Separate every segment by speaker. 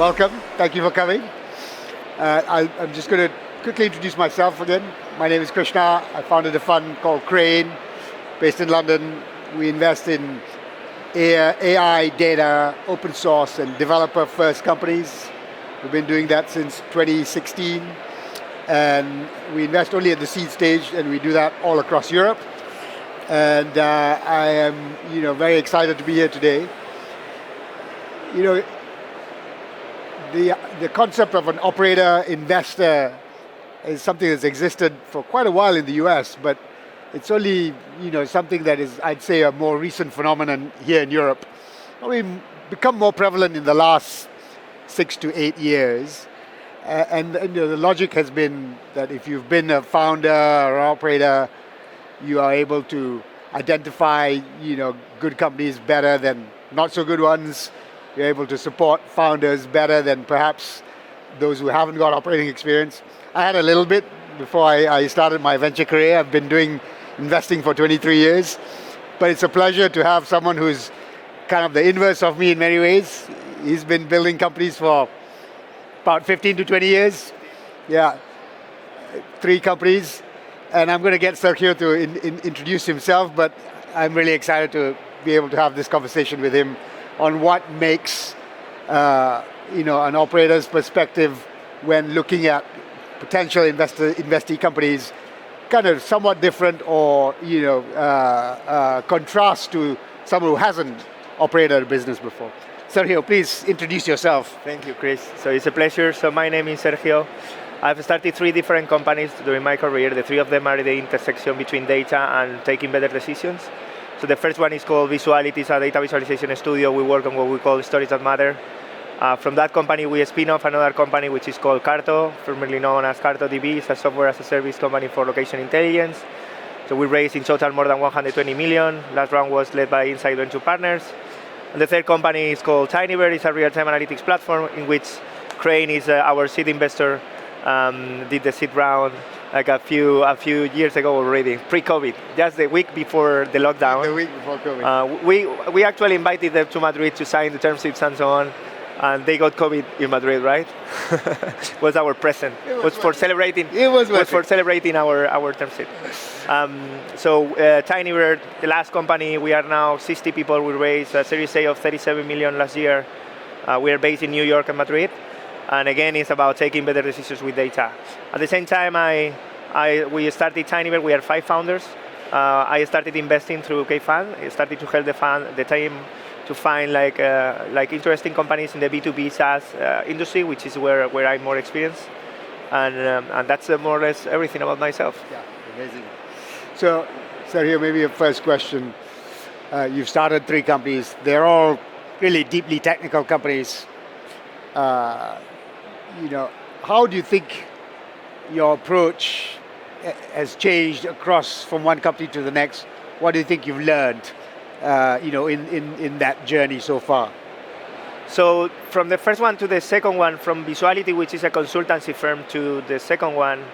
Speaker 1: welcome. Thank you for coming. I'm just going to quickly introduce myself again. My name is Krishna. I founded a fund called Crane, based in London. We invest in AI, data, open source, and developer-first companies. We've been doing that since 2016, and we invest only at the seed stage, and we do that all across Europe. And I am, very excited to be here today. The concept of an operator investor is something that's existed for quite a while in the US, but it's only something that is, I'd say, a more recent phenomenon here in Europe. Probably become more prevalent in the last 6 to 8 years. And the logic has been that if you've been a founder or operator, you are able to identify good companies better than not so good ones. You're able to support founders better than perhaps those who haven't got operating experience. I had a little bit before I started my venture career. I've been doing investing for 23 years, but it's a pleasure to have someone who's kind of the inverse of me in many ways. He's been building companies for about 15 to 20 years. Yeah, 3 companies. And I'm going to get Sergio to introduce himself, but I'm really excited to be able to have this conversation with him on what makes an operator's perspective when looking at potential investee companies kind of somewhat different or contrast to someone who hasn't operated a business before. Sergio, please introduce yourself.
Speaker 2: Thank you, Chris. So it's a pleasure. So my name is Sergio. I've started 3 different companies during my career. The 3 of them are the intersection between data and taking better decisions. So the first one is called Visuality. It's a data visualization studio. We work on what we call stories that matter. From that company, we spin off another company which is called Carto, formerly known as CartoDB. It's a software as a service company for location intelligence. So we raised in total more than 120 million. Last round was led by Inside Venture Partners. And the third company is called TinyBird. It's a real-time analytics platform in which Crane is our seed investor. Did the seed round like a few years ago already, pre-COVID, just the week before the lockdown.
Speaker 1: The week before COVID.
Speaker 2: We actually invited them to Madrid to sign the term sheets and so on, and they got COVID in Madrid, right? Was our present. Was for celebrating.
Speaker 1: It was
Speaker 2: for celebrating our term sheet. TinyBird, the last company, we are now 60 people. We raised a Series A of 37 million last year. We are based in New York and Madrid. And again, it's about taking better decisions with data. At the same time, we started TinyBird. We are 5 founders. I started investing through K-Fund. I started to help the team to find like interesting companies in the B2B SaaS industry, which is where I'm more experienced. And that's more or less everything about myself.
Speaker 1: Yeah, amazing. So, Sergio, maybe a first question. You've started 3 companies. They're all really deeply technical companies. How do you think your approach has changed across from one company to the next? What do you think you've learned, in that journey so far?
Speaker 2: So from the first one to the second one, from Visuality, which is a consultancy firm, to the second one,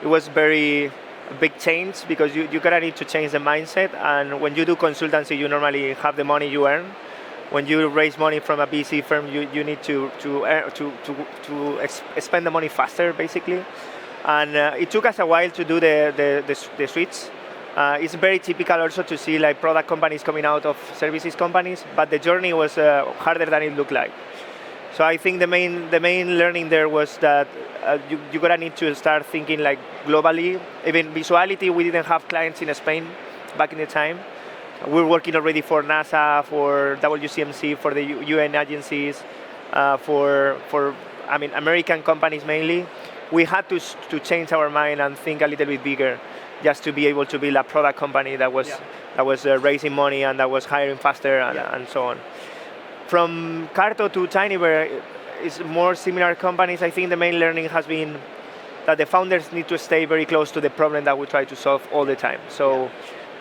Speaker 2: it was a big change because you're gonna need to change the mindset. And when you do consultancy, you normally have the money you earn. When you raise money from a VC firm, you need to spend the money faster, basically. And it took us a while to do the switch. It's very typical also to see like product companies coming out of services companies, but the journey was harder than it looked like. So I think the main learning there was that you're gonna need to start thinking like globally. Even Visuality, we didn't have clients in Spain back in the time. We're working already for NASA, for WCMC, for the UN agencies, for American companies mainly. We had to change our mind and think a little bit bigger, just to be able to build a product company that was raising money and that was hiring faster and so on. From Carto to TinyBird, it's more similar companies. I think the main learning has been that the founders need to stay very close to the problem that we try to solve all the time. So.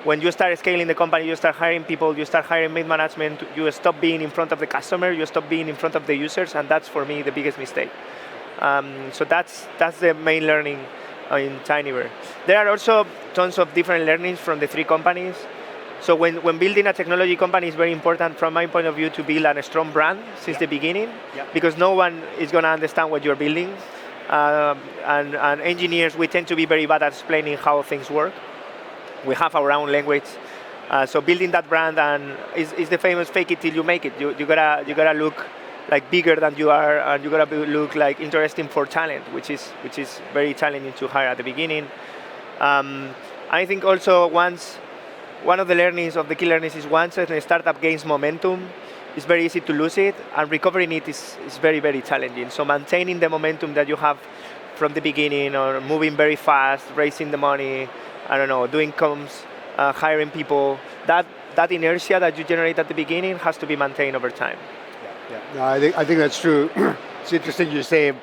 Speaker 2: When you start scaling the company, you start hiring people, you start hiring mid-management, you stop being in front of the customer, you stop being in front of the users, and that's, for me, the biggest mistake. So that's the main learning in TinyBird. There are also tons of different learnings from the 3 companies. So when building a technology company, it's very important from my point of view to build a strong brand since the beginning, because no one is going to understand what you're building. And engineers, we tend to be very bad at explaining how things work. We have our own language. So building that brand and is the famous fake it till you make it. You gotta look like bigger than you are, and you gotta look like interesting for talent, which is very challenging to hire at the beginning. I think also one of the learnings of the key learnings is once a startup gains momentum, it's very easy to lose it, and recovering it is very, very challenging. So maintaining the momentum that you have from the beginning, or moving very fast, raising the money, I don't know, doing comms, hiring people, that inertia that you generate at the beginning has to be maintained over time.
Speaker 1: No, I think that's true. It's interesting you say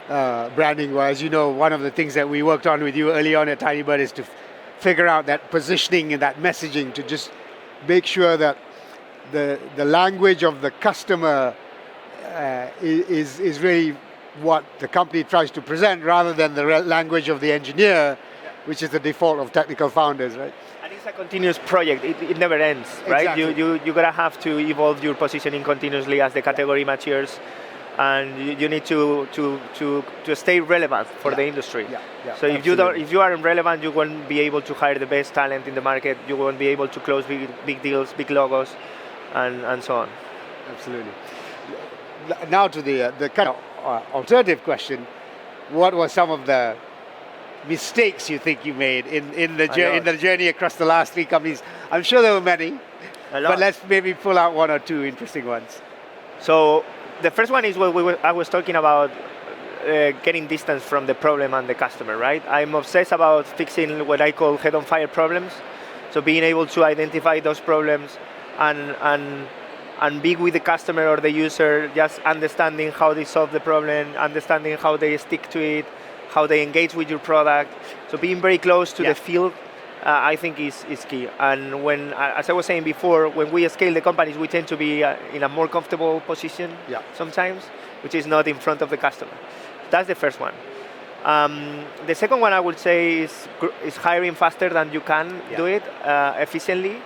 Speaker 1: branding wise. You know, one of the things that we worked on with you early on at Tinybird is to figure out that positioning and that messaging, to just make sure that the language of the customer is really what the company tries to present, rather than the language of the engineer, which is the default of technical founders, right?
Speaker 2: And it's a continuous project. It never ends, right?
Speaker 1: Exactly.
Speaker 2: You gotta have to evolve your positioning continuously as the category matures, and you need to stay relevant for the industry. So if you aren't relevant, you won't be able to hire the best talent in the market. You won't be able to close big deals, big logos, and so on.
Speaker 1: Absolutely. Now to the kind of alternative question: what were some of the mistakes you think you made in the journey across the last 3 companies? I'm sure there were many, but let's maybe pull out 1 or 2 interesting ones.
Speaker 2: So the first one is what I was talking about, getting distance from the problem and the customer, right? I'm obsessed about fixing what I call head-on-fire problems. So being able to identify those problems and be with the customer or the user, just understanding how they solve the problem, understanding how they stick to it, how they engage with your product. So being very close to the field, I think is key. And when, as I was saying before, when we scale the companies, we tend to be in a more comfortable position sometimes, which is not in front of the customer. That's the first one. The second one I would say is hiring faster than you can do it efficiently.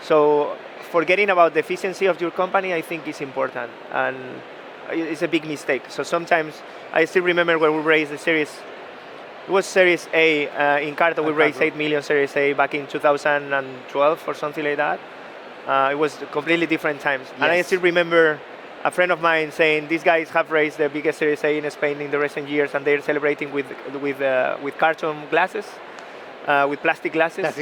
Speaker 2: So forgetting about the efficiency of your company, I think, is important, and it's a big mistake. So sometimes, I still remember when we raised the series, it was Series A in Carta. We raised 8 million Series A back in 2012 or something like that. It was completely different times. And I still remember a friend of mine saying, these guys have raised the biggest Series A in Spain in the recent years, and they're celebrating with carton glasses, with plastic glasses.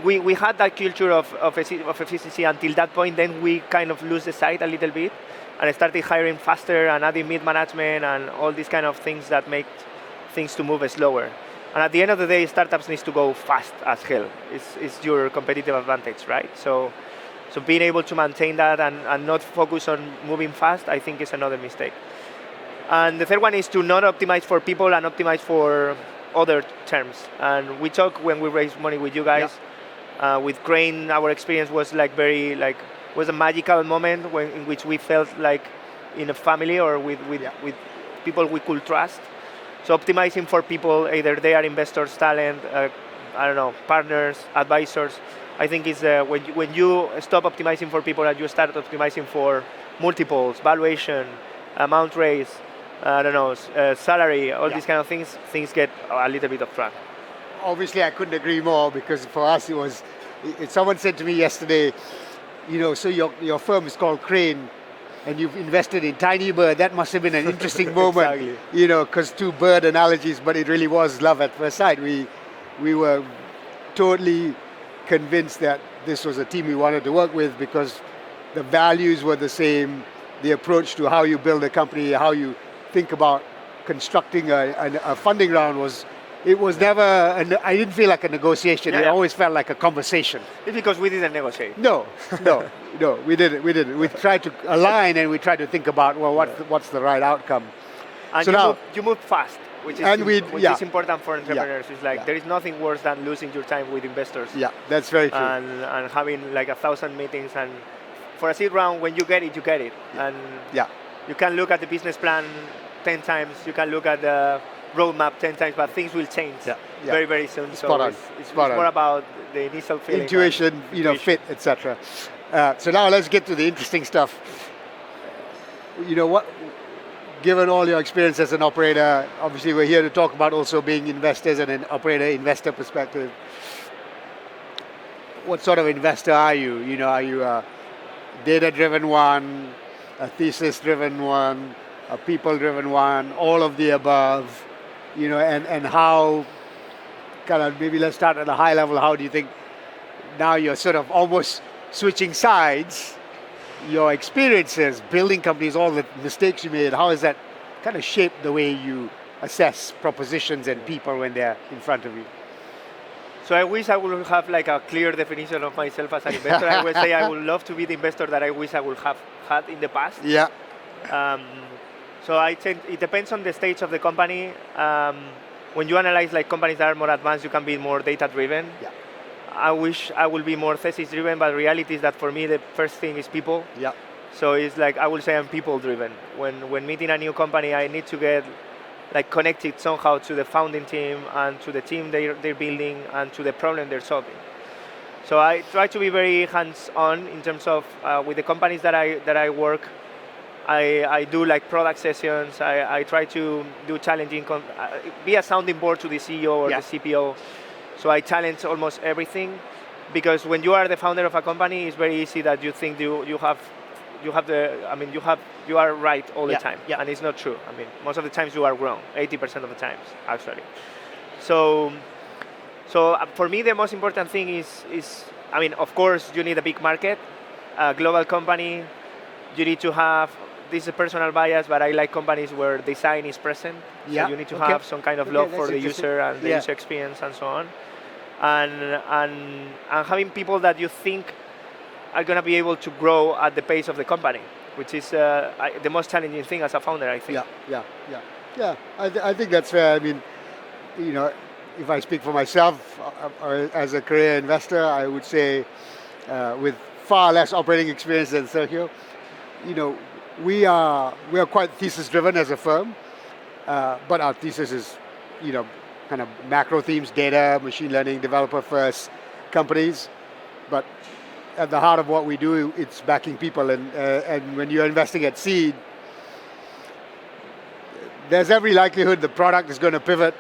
Speaker 2: We had that culture of efficiency until that point. Then we kind of lose the sight a little bit, and I started hiring faster and adding mid-management and all these kind of things that make things to move slower. And at the end of the day, startups need to go fast as hell. It's your competitive advantage, right? So being able to maintain that and not focus on moving fast, I think is another mistake. And the third one is to not optimize for people and optimize for other terms. And we talk when we raise money with you guys. With Crane, our experience was was a magical moment in which we felt like in a family or with people we could trust. So optimizing for people, either they are investors, talent, I don't know, partners, advisors. I think is when you stop optimizing for people and you start optimizing for multiples, valuation, amount raised, I don't know, salary, all these kind of things get a little bit off track.
Speaker 1: Obviously, I couldn't agree more, because for us someone said to me yesterday, so your firm is called Crane, and you've invested in Tinybird. That must have been an interesting moment, because 2 bird analogies, but it really was love at first sight. We were totally convinced that this was a team we wanted to work with, because the values were the same, the approach to how you build a company, how you think about constructing a funding round it was never, I didn't feel like a negotiation. It always felt like a conversation.
Speaker 2: It's because we didn't negotiate.
Speaker 1: No, we didn't. We tried to align, and we tried to think about, what's the right outcome.
Speaker 2: And so you moved fast, which is important for entrepreneurs. It's like there is nothing worse than losing your time with investors.
Speaker 1: Yeah, that's very true.
Speaker 2: And having like 1,000 meetings, and for a seed round, when you get it, you get it. And you can look at the business plan 10 times. You can look at the roadmap 10 times, but things will change very, very soon.
Speaker 1: Spot on.
Speaker 2: It's
Speaker 1: Spot on.
Speaker 2: more about the initial feeling.
Speaker 1: Intuition, fit, etc. So now let's get to the interesting stuff. Given all your experience as an operator, obviously we're here to talk about also being investors and an operator-investor perspective. What sort of investor are you? Are you a data-driven one, a thesis-driven one, a people-driven one, all of the above? And how, kind of, maybe let's start at a high level. How do you think now you're sort of almost switching sides? Your experiences building companies, all the mistakes you made, how has that kind of shaped the way you assess propositions and people when they're in front of you?
Speaker 2: So I wish I would have like a clear definition of myself as an investor. I would say I would love to be the investor that I wish I would have had in the past.
Speaker 1: Yeah.
Speaker 2: So it depends on the stage of the company. When you analyze like companies that are more advanced, you can be more data-driven.
Speaker 1: Yeah.
Speaker 2: I wish I would be more thesis-driven, but the reality is that for me, the first thing is people.
Speaker 1: Yeah.
Speaker 2: So it's like, I would say I'm people-driven. When meeting a new company, I need to get like connected somehow to the founding team and to the team they're building and to the problem they're solving. So I try to be very hands-on in terms of, with the companies that I work, I do like product sessions. I try to do challenging, be a sounding board to the CEO or the CPO. So I challenge almost everything, because when you are the founder of a company, it's very easy that you think you are right all the time, and it's not true. I mean, most of the times you are wrong, 80% of the times, actually. So for me, the most important thing is, I mean, of course, you need a big market, a global company. You need to have, this is a personal bias, but I like companies where design is present.
Speaker 1: Yeah.
Speaker 2: So you need to have some kind of love for the user and the user experience and so on. And having people that you think are going to be able to grow at the pace of the company, which is the most challenging thing as a founder, I think.
Speaker 1: Yeah. I think that's fair. I mean, if I speak for myself as a career investor, I would say with far less operating experience than Sergio, we are quite thesis driven as a firm, but our thesis is, kind of macro themes, data, machine learning, developer first companies. But at the heart of what we do, it's backing people. And when you're investing at seed, there's every likelihood the product is going to pivot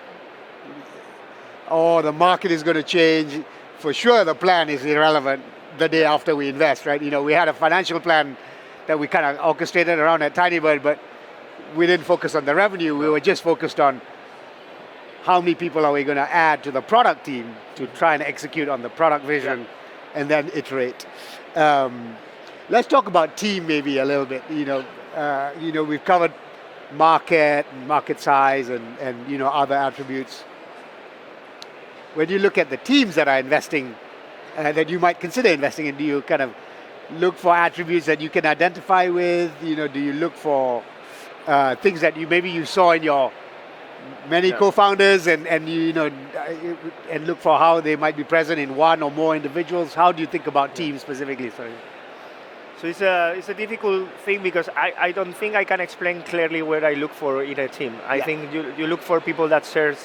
Speaker 1: or the market is going to change. For sure, the plan is irrelevant the day after we invest, right? We had a financial plan that we kind of orchestrated around at Tinybird, but we didn't focus on the revenue. We were just focused on how many people are we going to add to the product team to try and execute on the product vision and then iterate. Let's talk about team maybe a little bit. We've covered market size and other attributes. When you look at the teams that are investing, that you might consider investing in, do you kind of look for attributes that you can identify with? Do you look for things that you saw in your many co-founders and look for how they might be present in one or more individuals? How do you think about teams specifically? Sorry.
Speaker 2: So it's a difficult thing, because I don't think I can explain clearly where I look for in a team. I think you look for people that shares.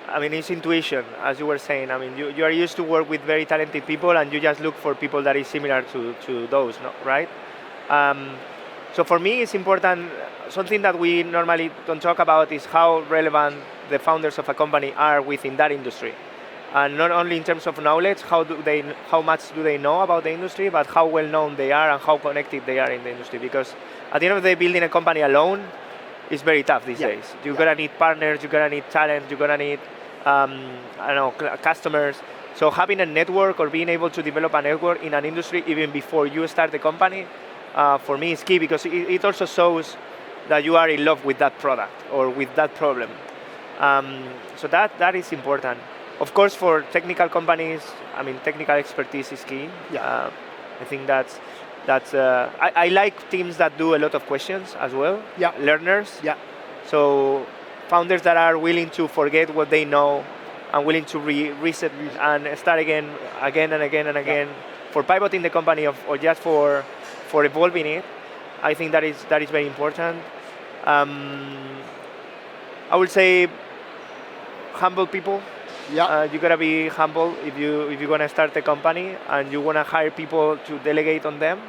Speaker 2: I mean, it's intuition, as you were saying. I mean, you are used to work with very talented people, and you just look for people that is similar to those, right? So for me, it's important. Something that we normally don't talk about is how relevant the founders of a company are within that industry, and not only in terms of knowledge, how much do they know about the industry, but how well known they are and how connected they are in the industry. Because at the end of the day, building a company alone is very tough these days. You're gonna need partners, you're gonna need talent, you're gonna need customers. So having a network or being able to develop a network in an industry even before you start the company, for me is key, because it also shows that you are in love with that product or with that problem. So that is important. Of course, for technical companies, I mean, technical expertise is key. I think that's I like teams that do a lot of questions as well. Learners. So founders that are willing to forget what they know and willing to reset and start again and again for pivoting the company or just for evolving it. I think that is very important. I would say humble people.
Speaker 1: Yeah.
Speaker 2: You gotta be humble if you're gonna start a company and you wanna hire people to delegate on them.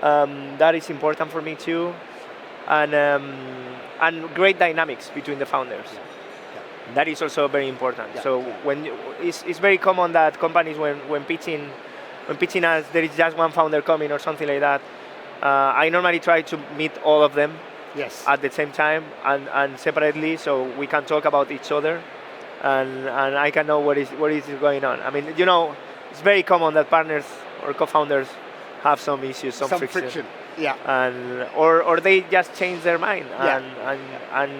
Speaker 2: That is important for me too, and great dynamics between the founders. That is also very important.
Speaker 1: Yeah.
Speaker 2: So it's very common that companies when pitching us, there is just one founder coming or something like that. I normally try to meet all of them
Speaker 1: Yes.
Speaker 2: at the same time and separately, so we can talk about each other, and I can know what is going on. I mean, it's very common that partners or co-founders have some issues, some friction.
Speaker 1: Yeah.
Speaker 2: And or they just change their mind,
Speaker 1: Yeah.
Speaker 2: and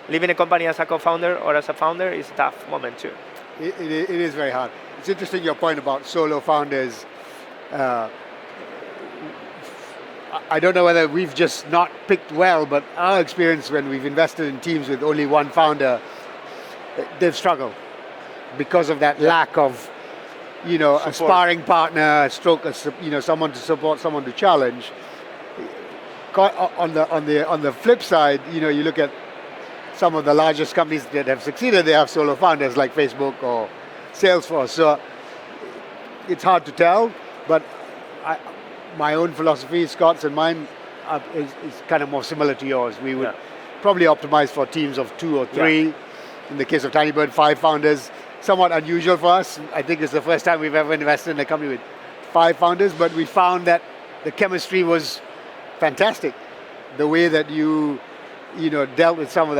Speaker 2: leaving a company as a co-founder or as a founder is a tough moment too.
Speaker 1: It is very hard. It's interesting your point about solo founders. I don't know whether we've just not picked well, but our experience when we've invested in teams with only one founder, they've struggled because of that lack of, a
Speaker 2: Support.
Speaker 1: sparring partner, someone to support, someone to challenge. On the flip side, you look at some of the largest companies that have succeeded, they have solo founders like Facebook or Salesforce. So it's hard to tell, but my own philosophy, Scott's and mine, is kind of more similar to yours. We would probably optimize for teams of 2 or 3.
Speaker 2: Yeah.
Speaker 1: In the case of Tinybird, 5 founders. Somewhat unusual for us. I think it's the first time we've ever invested in a company with 5 founders, but we found that the chemistry was fantastic. The way that you dealt with some of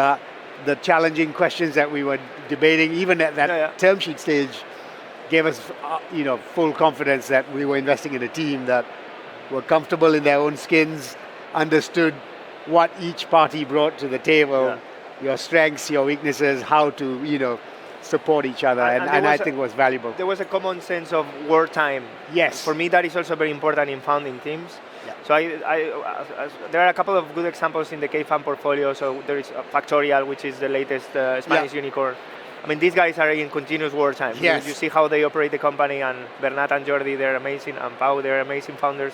Speaker 1: the challenging questions that we were debating, even at that term sheet stage, gave us full confidence that we were investing in a team that were comfortable in their own skins, understood what each party brought to the table, your strengths, your weaknesses, how to support each other, and I think it was valuable.
Speaker 2: There was a common sense of wartime.
Speaker 1: Yes.
Speaker 2: For me, that is also very important in founding teams.
Speaker 1: Yeah.
Speaker 2: So there are a couple of good examples in the K-Fund portfolio. So there is Factorial, which is the latest Spanish unicorn. I mean, these guys are in continuous wartime.
Speaker 1: Yes.
Speaker 2: You see how they operate the company, and Bernat and Jordi, they're amazing, and Pau, they're amazing founders.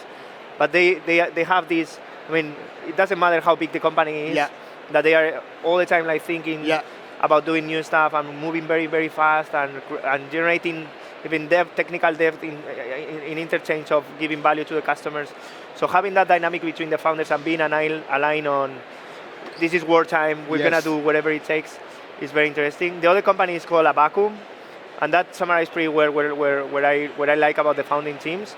Speaker 2: But they have this, I mean, it doesn't matter how big the company is, that they are all the time thinking about doing new stuff and moving very, very fast and generating even technical depth in interchange of giving value to the customers. So having that dynamic between the founders and being aligned on this is wartime, we're going to do whatever it takes is very interesting. The other company is called Abacum, and that summarizes pretty well what I like about the founding teams.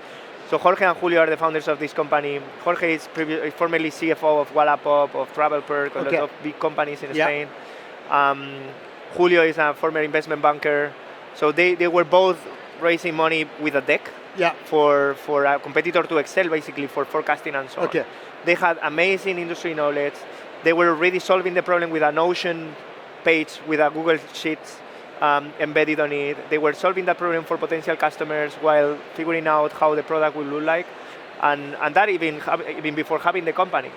Speaker 2: So Jorge and Julio are the founders of this company. Jorge is formerly CFO of Wallapop, of TravelPerk, a lot of big companies in Spain. Julio is a former investment banker. So they were both raising money with a deck for a competitor to Excel, basically, for forecasting and so on. They had amazing industry knowledge. They were already solving the problem with a Notion page with a Google Sheets embedded on it. They were solving that problem for potential customers while figuring out how the product will look like. And that even before having the company,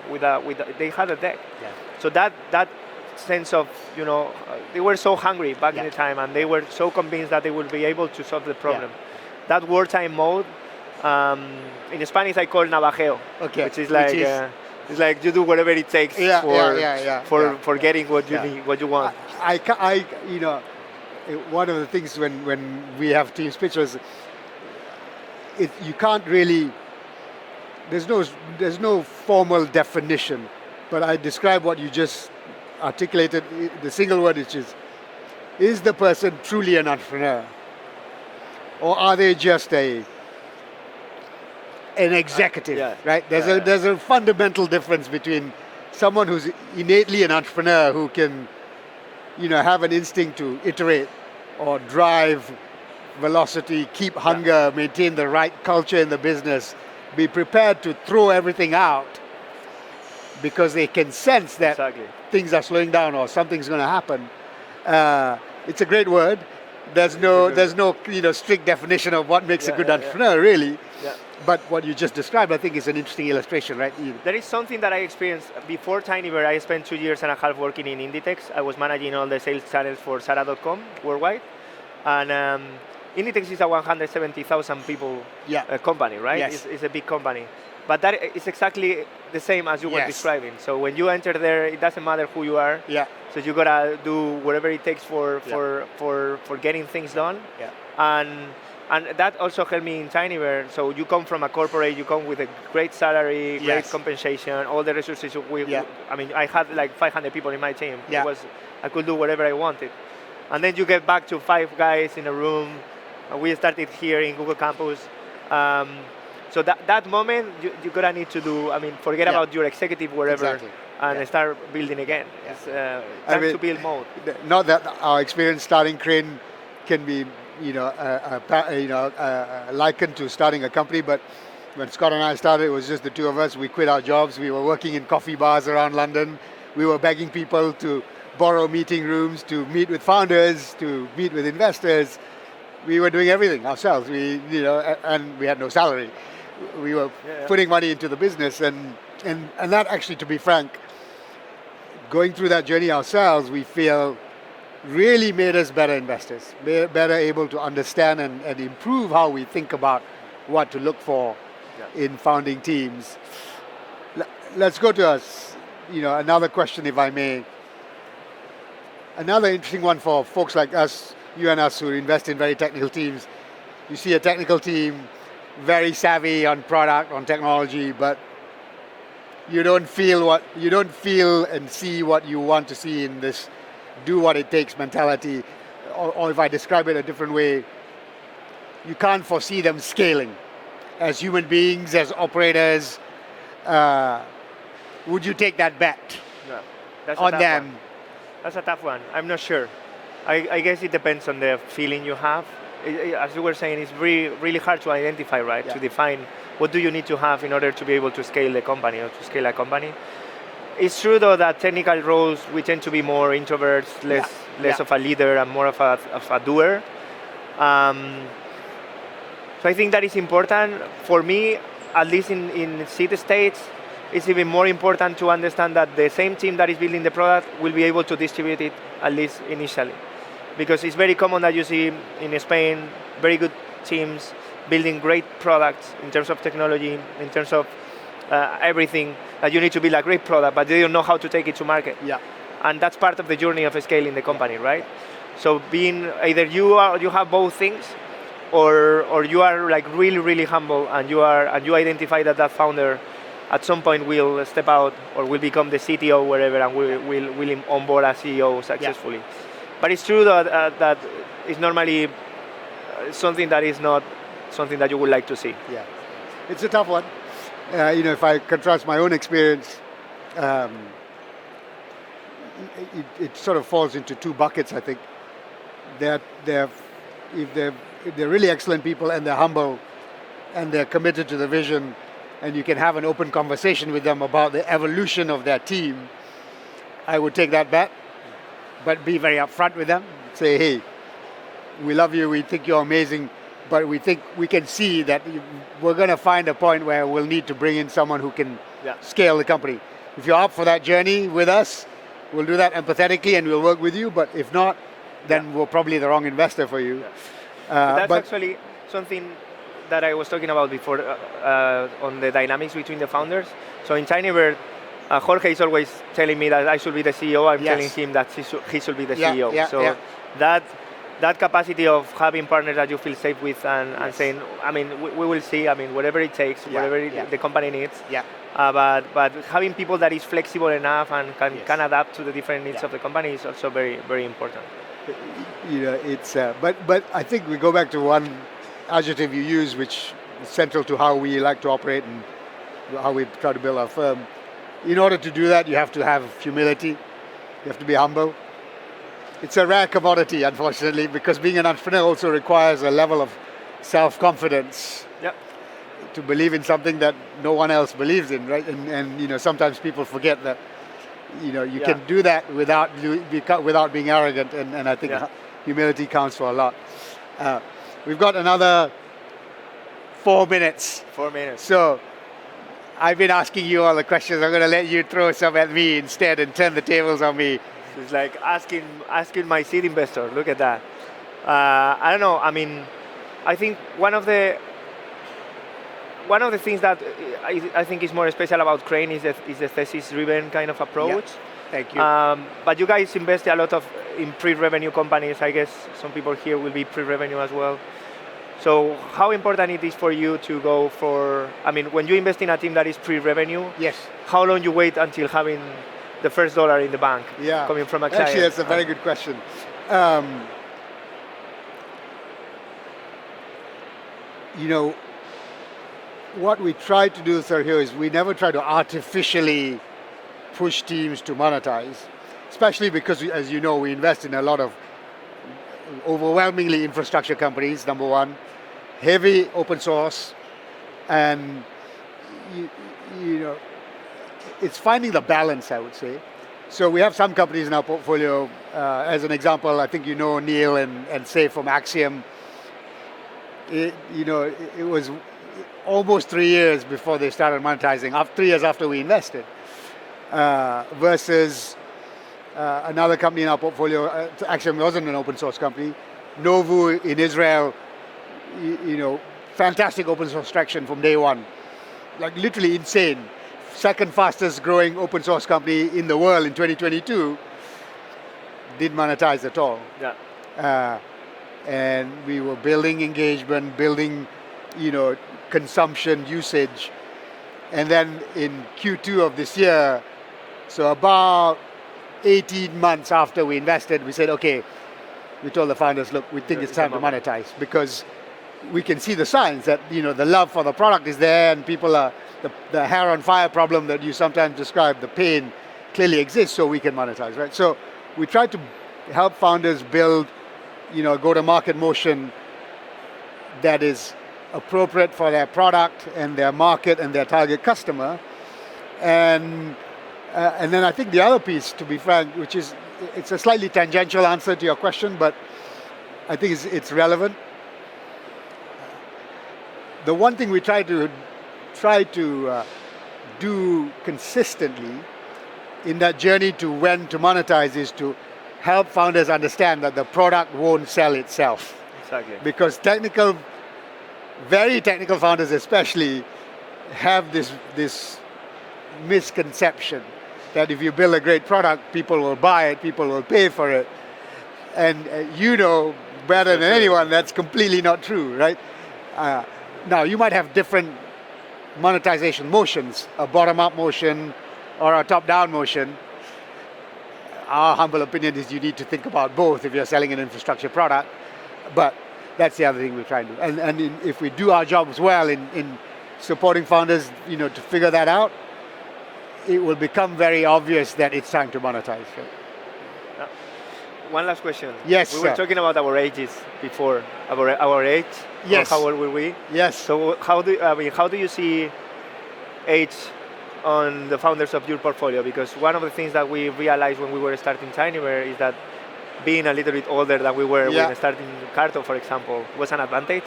Speaker 2: they had a deck. So that sense of, they were so hungry back in the time, and they were so convinced that they would be able to solve the problem. That wartime mode, in Spanish I call navajeo, which is like, it's like you do whatever it takes for getting what you need, what you want.
Speaker 1: One of the things when we have teams pitch was, you can't really, there's no formal definition, but I describe what you just articulated, the single word, which is the person truly an entrepreneur? Or are they just an executive, right? There's a fundamental difference between someone who's innately an entrepreneur who can, have an instinct to iterate or drive velocity, keep hunger, maintain the right culture in the business, be prepared to throw everything out because they can sense that things are slowing down or something's going to happen. It's a great word. There's no strict definition of what makes a good entrepreneur, really. But what you just described, I think, is an interesting illustration, right?
Speaker 2: There is something that I experienced before Tinybird. I spent 2 years and a half working in Inditex. I was managing all the sales channels for Zara.com worldwide. And Inditex is a 170,000 people
Speaker 1: Yeah.
Speaker 2: company, right?
Speaker 1: Yes.
Speaker 2: It's a big company. But that is exactly the same as you were
Speaker 1: Yes.
Speaker 2: describing. So when you enter there, it doesn't matter who you are.
Speaker 1: Yeah.
Speaker 2: So you gotta do whatever it takes for
Speaker 1: Yeah.
Speaker 2: for getting things done.
Speaker 1: Yeah.
Speaker 2: And that also helped me in Tinybear. So you come from a corporate, you come with a great salary, great
Speaker 1: Yes.
Speaker 2: compensation, all the resources.
Speaker 1: Yeah.
Speaker 2: I mean, I had like 500 people in my team.
Speaker 1: Yeah.
Speaker 2: I could do whatever I wanted. And then you get back to 5 guys in a room. We started here in Google Campus. So that moment, you're gonna need to do. I mean, forget
Speaker 1: Yeah.
Speaker 2: about your executive wherever,
Speaker 1: Exactly.
Speaker 2: and
Speaker 1: Yeah.
Speaker 2: start building again.
Speaker 1: Yeah.
Speaker 2: It's
Speaker 1: I
Speaker 2: time
Speaker 1: mean,
Speaker 2: to build mode.
Speaker 1: Not that our experience starting Crane can be, likened to starting a company, but when Scott and I started, it was just the two of us. We quit our jobs. We were working in coffee bars around London. We were begging people to borrow meeting rooms, to meet with founders, to meet with investors. We were doing everything ourselves. And we had no salary. We were putting money into the business, and that actually, to be frank, going through that journey ourselves, we feel really made us better investors, better able to understand and improve how we think about what to look for in founding teams. Let's go to another question, if I may. Another interesting one for folks like us, you and us, who invest in very technical teams. You see a technical team, very savvy on product, on technology, but you don't feel and see what you want to see in this do what it takes mentality. Or if I describe it a different way, you can't foresee them scaling. As human beings, as operators, would you take that bet
Speaker 2: No, that's
Speaker 1: on them?
Speaker 2: That's a tough one. I'm not sure. I guess it depends on the feeling you have. As you were saying, it's really hard to identify, right?
Speaker 1: Yeah.
Speaker 2: To define what do you need to have in order to be able to scale the company or to scale a company. It's true though that technical roles, we tend to be more introverts, less of a leader and more of a doer. So I think that is important. For me, at least in seed states, it's even more important to understand that the same team that is building the product will be able to distribute it, at least initially. Because it's very common that you see in Spain very good teams building great products in terms of technology, in terms of everything, that you need to build a great product, but they don't know how to take it to market.
Speaker 1: Yeah.
Speaker 2: And that's part of the journey of scaling the company, right? So being either you have both things, or you are like really humble and you identify that founder at some point will step out or will become the CTO wherever and will onboard a CEO successfully. But it's true that it's normally something that is not something that you would like to see.
Speaker 1: Yeah, it's a tough one. If I contrast my own experience, it sort of falls into two buckets. I think if they're really excellent people and they're humble and they're committed to the vision, and you can have an open conversation with them about the evolution of their team, I would take that bet. But be very upfront with them. Say, hey, we love you, we think you're amazing, but we think we can see that we're going to find a point where we'll need to bring in someone who can scale the company. If you're up for that journey with us, we'll do that empathetically and we'll work with you, but if not, then we're probably the wrong investor for you.
Speaker 2: That's actually something that I was talking about before on the dynamics between the founders. So in Tinybear, Jorge is always telling me that I should be the CEO. I'm telling him that he should be the CEO. That capacity of having partners that you feel safe with and saying, I mean, we will see. I mean, whatever it takes, whatever the company needs. But having people that is flexible enough and can adapt to the different needs of the company is also very important.
Speaker 1: It's but I think we go back to one adjective you use, which is central to how we like to operate and how we try to build our firm. In order to do that, you have to have humility. You have to be humble. It's a rare commodity, unfortunately, because being an entrepreneur also requires a level of self-confidence to believe in something that no one else believes in, right? And sometimes people forget that you can do that without being arrogant, and I think humility counts for a lot. We've got another 4 minutes.
Speaker 2: 4 minutes.
Speaker 1: So I've been asking you all the questions. I'm going to let you throw some at me instead and turn the tables on me.
Speaker 2: It's like asking my seed investor. Look at that. I don't know. I mean, I think one of the things that I think is more special about Crane is the thesis-driven kind of approach.
Speaker 1: Yeah. Thank you.
Speaker 2: But you guys invest a lot in pre-revenue companies. I guess some people here will be pre-revenue as well. So how important it is for you to go for, I mean, when you invest in a team that is pre-revenue,
Speaker 1: Yes.
Speaker 2: how long you wait until having the first dollar in the bank
Speaker 1: Yeah.
Speaker 2: coming from a client?
Speaker 1: Actually, that's a very good question. What we try to do, Sergio, is we never try to artificially push teams to monetize, especially because, as you know, we invest in a lot of overwhelmingly infrastructure companies, number one, heavy open source, and it's finding the balance, I would say. So we have some companies in our portfolio, as an example, I think you know Neil and Say from Axiom. It was almost 3 years before they started monetizing, 3 years after we invested, versus another company in our portfolio. Actually, it wasn't an open source company. Novu in Israel, fantastic open source traction from day one, like literally insane. Second fastest growing open source company in the world in 2022, didn't monetize at all.
Speaker 2: Yeah.
Speaker 1: And we were building engagement, building, consumption, usage. And then in Q2 of this year, so about 18 months after we invested, we said, okay, we told the founders, look, we think it's time to monetize, because we can see the signs that, the love for the product is there, and people are, the hair on fire problem that you sometimes describe, the pain clearly exists, so we can monetize, right? So we try to help founders build, go-to-market motion that is appropriate for their product and their market and their target customer. And then I think the other piece, to be frank, which is, it's a slightly tangential answer to your question, but I think it's relevant. The one thing we try to do consistently in that journey to when to monetize is to help founders understand that the product won't sell itself.
Speaker 2: Exactly.
Speaker 1: Because very technical founders especially have this misconception that if you build a great product, people will buy it, people will pay for it. And better than anyone, that's completely not true, right? Now, you might have different monetization motions, a bottom-up motion or a top-down motion. Our humble opinion is you need to think about both if you're selling an infrastructure product, but that's the other thing we try and do. And if we do our jobs well in supporting founders, to figure that out, it will become very obvious that it's time to monetize. Right?
Speaker 2: One last question.
Speaker 1: Yes,
Speaker 2: we were talking about our ages before, our age.
Speaker 1: Yes.
Speaker 2: How old were we?
Speaker 1: Yes.
Speaker 2: So how do you see age on the founders of your portfolio? Because one of the things that we realized when we were starting Tinybear is that being a little bit older than we were when starting Carto, for example, was an advantage,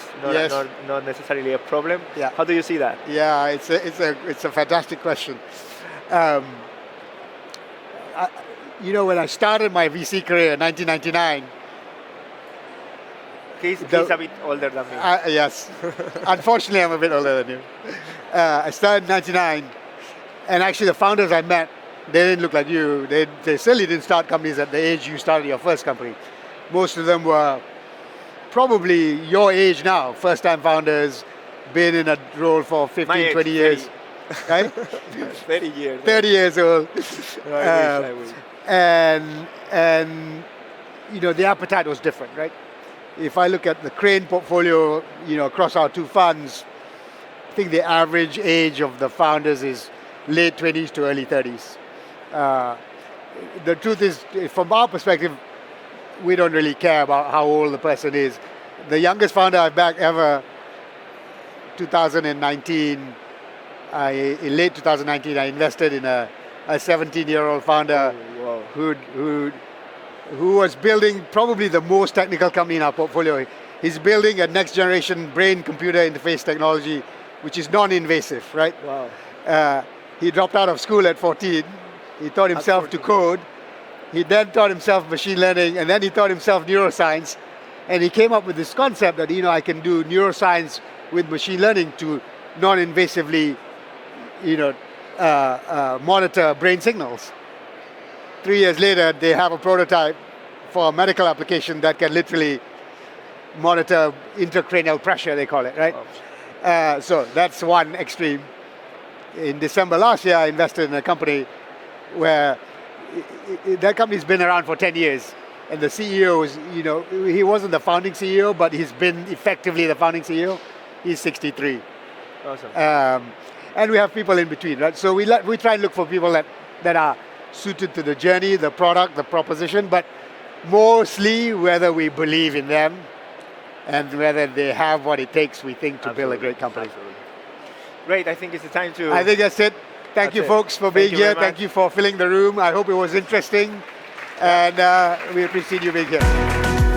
Speaker 2: not necessarily a problem.
Speaker 1: Yeah.
Speaker 2: How do you see that?
Speaker 1: Yeah, it's a fantastic question. When I started my VC career in 1999,
Speaker 2: he's a bit older than me.
Speaker 1: Yes, unfortunately, I'm a bit older than you. I started in 99, and actually the founders I met, they didn't look like you. They certainly didn't start companies at the age you started your first company. Most of them were probably your age now, first-time founders, been in a role for 15, 20 years.
Speaker 2: 30.
Speaker 1: Right?
Speaker 2: 30 years.
Speaker 1: 30 years old.
Speaker 2: I wish.
Speaker 1: And the appetite was different, right? If I look at the Crane portfolio, across our two funds, I think the average age of the founders is late 20s to early 30s. The truth is, from our perspective, we don't really care about how old the person is. The youngest founder I've backed ever, 2019, in late 2019, I invested in a 17-year-old founder who was building probably the most technical company in our portfolio. He's building a next-generation brain-computer interface technology, which is non-invasive, right?
Speaker 2: Wow.
Speaker 1: He dropped out of school at 14. He taught himself to code. He then taught himself machine learning, and then he taught himself neuroscience. And he came up with this concept that, I can do neuroscience with machine learning to non-invasively, monitor brain signals. 3 years later, they have a prototype for a medical application that can literally monitor intracranial pressure, they call it, right? So that's one extreme. In December last year, I invested in a company where that company's been around for 10 years. And the CEO is, he wasn't the founding CEO, but he's been effectively the founding CEO. He's 63.
Speaker 2: Awesome.
Speaker 1: And we have people in between, right? So we try and look for people that are suited to the journey, the product, the proposition, but mostly whether we believe in them and whether they have what it takes, we think, to build a great company.
Speaker 2: Absolutely. Great, I think it's the time to...
Speaker 1: I think that's it. Thank you, folks, for being here.
Speaker 2: Thank
Speaker 1: Thank you for filling the room. I hope it was interesting. And we appreciate you being here.